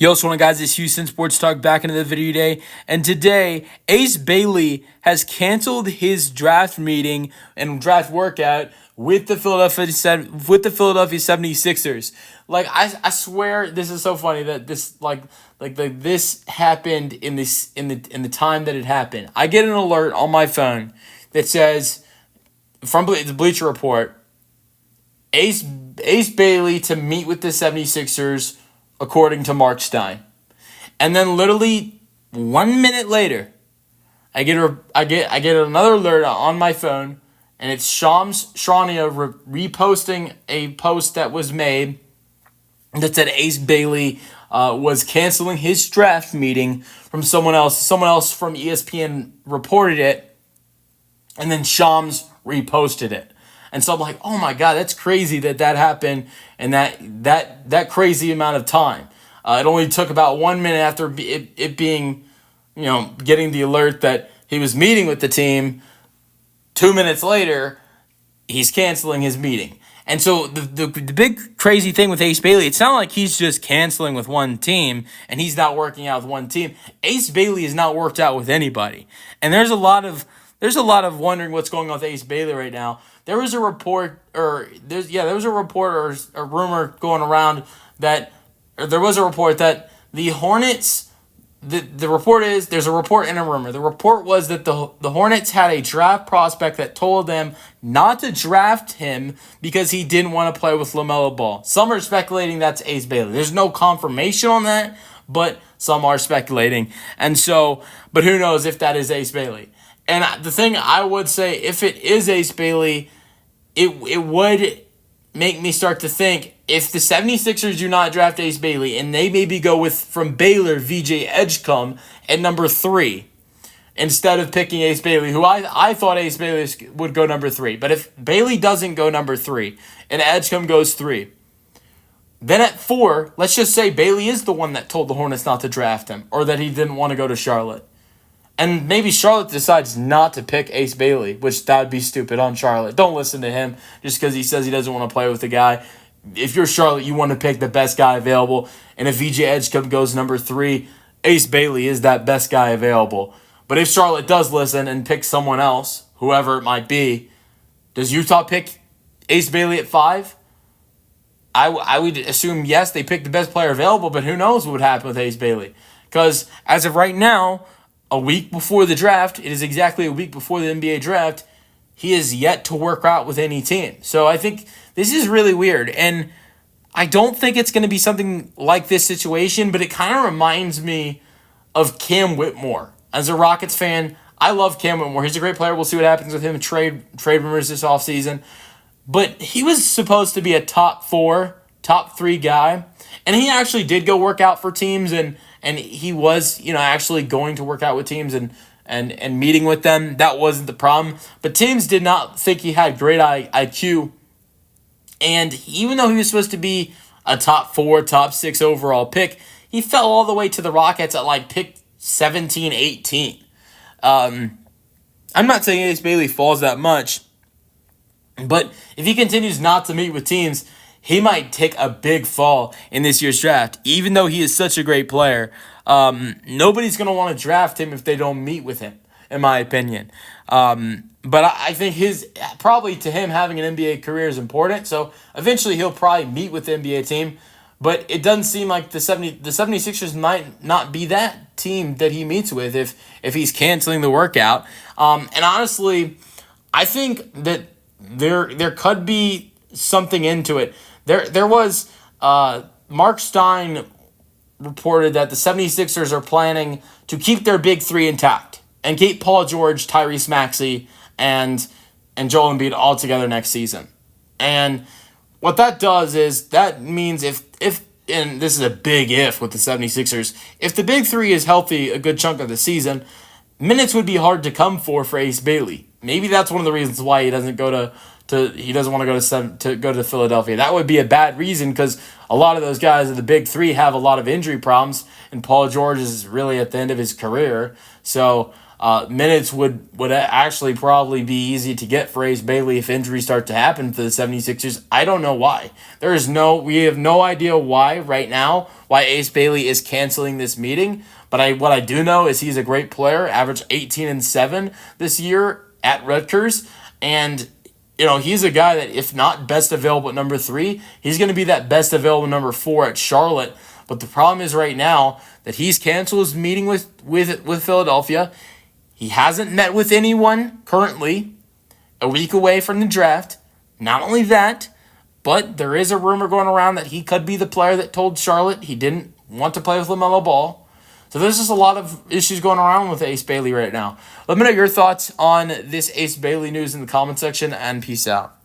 Yo, what's going on, guys? It's Houston Sports Talk back into the video today. And today, Ace Bailey has canceled his draft meeting and draft workout with the Philadelphia 76ers. Like, I swear this is so funny that this this happened in the time that it happened. I get an alert on my phone that says from the Bleacher Report, Ace Bailey to meet with the 76ers according to Mark Stein. And then literally 1 minute later, I get another alert on my phone, and it's Shams Charania reposting a post that was made that said Ace Bailey was canceling his draft meeting from someone else. Someone else from ESPN reported it, and then Shams reposted it. And so I'm like, oh my God, that's crazy that happened in that crazy amount of time. It only took about 1 minute after it being, getting the alert that he was meeting with the team. 2 minutes later, he's canceling his meeting. And so the big crazy thing with Ace Bailey, it's not like he's just canceling with one team and he's not working out with one team. Ace Bailey has not worked out with anybody. And there's a lot of wondering what's going on with Ace Bailey right now. There was a report, or a rumor going around that the Hornets. The report is there's a report and a rumor. The report was that the Hornets had a draft prospect that told them not to draft him because he didn't want to play with LaMelo Ball. Some are speculating that's Ace Bailey. There's no confirmation on that, but some are speculating. And so, but who knows if that is Ace Bailey. And the thing I would say, if it is Ace Bailey, it would make me start to think, if the 76ers do not draft Ace Bailey and they maybe go from Baylor, VJ Edgecombe at number 3 instead of picking Ace Bailey, who I thought Ace Bailey would go number 3. But if Bailey doesn't go number 3 and Edgecombe goes 3, then at 4, let's just say Bailey is the one that told the Hornets not to draft him or that he didn't want to go to Charlotte. And maybe Charlotte decides not to pick Ace Bailey, which that would be stupid on Charlotte. Don't listen to him just because he says he doesn't want to play with the guy. If you're Charlotte, you want to pick the best guy available. And if VJ Edgecombe goes number 3, Ace Bailey is that best guy available. But if Charlotte does listen and pick someone else, whoever it might be, does Utah pick Ace Bailey at 5? I would assume yes, they pick the best player available, but who knows what would happen with Ace Bailey. Because as of right now, a week before the draft, it is exactly a week before the NBA draft, he is yet to work out with any team. So I think this is really weird. And I don't think it's going to be something like this situation, but it kind of reminds me of Cam Whitmore. As a Rockets fan, I love Cam Whitmore. He's a great player. We'll see what happens with him in trade rumors this offseason. But he was supposed to be a top 4, top 3 guy. And he actually did go work out for teams, and he was, actually going to work out with teams and meeting with them. That wasn't the problem. But teams did not think he had great IQ. And even though he was supposed to be a top 4, top 6 overall pick, he fell all the way to the Rockets at pick 17, 18. I'm not saying Ace Bailey falls that much, but if he continues not to meet with teams, he might take a big fall in this year's draft, even though he is such a great player. Nobody's going to want to draft him if they don't meet with him, in my opinion. But I think probably to him, having an NBA career is important. So eventually he'll probably meet with the NBA team. But it doesn't seem like the 76ers might not be that team that he meets with if he's canceling the workout. And honestly, I think that there could be something into it. There was Mark Stein reported that the 76ers are planning to keep their big 3 intact and keep Paul George, Tyrese Maxey, and Joel Embiid all together next season. And what that does is that means if and this is a big if with the 76ers, if the big 3 is healthy a good chunk of the season, minutes would be hard to come for Ace Bailey. Maybe that's one of the reasons why he doesn't go to he doesn't want to go to Philadelphia. That would be a bad reason because a lot of those guys of the big 3 have a lot of injury problems, and Paul George is really at the end of his career. So minutes would actually probably be easy to get for Ace Bailey if injuries start to happen for the 76ers. I don't know why. We have no idea why right now, why Ace Bailey is canceling this meeting. But what I do know is he's a great player, averaged 18-7 this year at Rutgers. And, he's a guy that if not best available at number 3, he's going to be that best available number 4 at Charlotte. But the problem is right now that he's canceled his meeting with Philadelphia. He hasn't met with anyone currently, a week away from the draft. Not only that, but there is a rumor going around that he could be the player that told Charlotte he didn't want to play with LaMelo Ball. So there's just a lot of issues going around with Ace Bailey right now. Let me know your thoughts on this Ace Bailey news in the comment section, and peace out.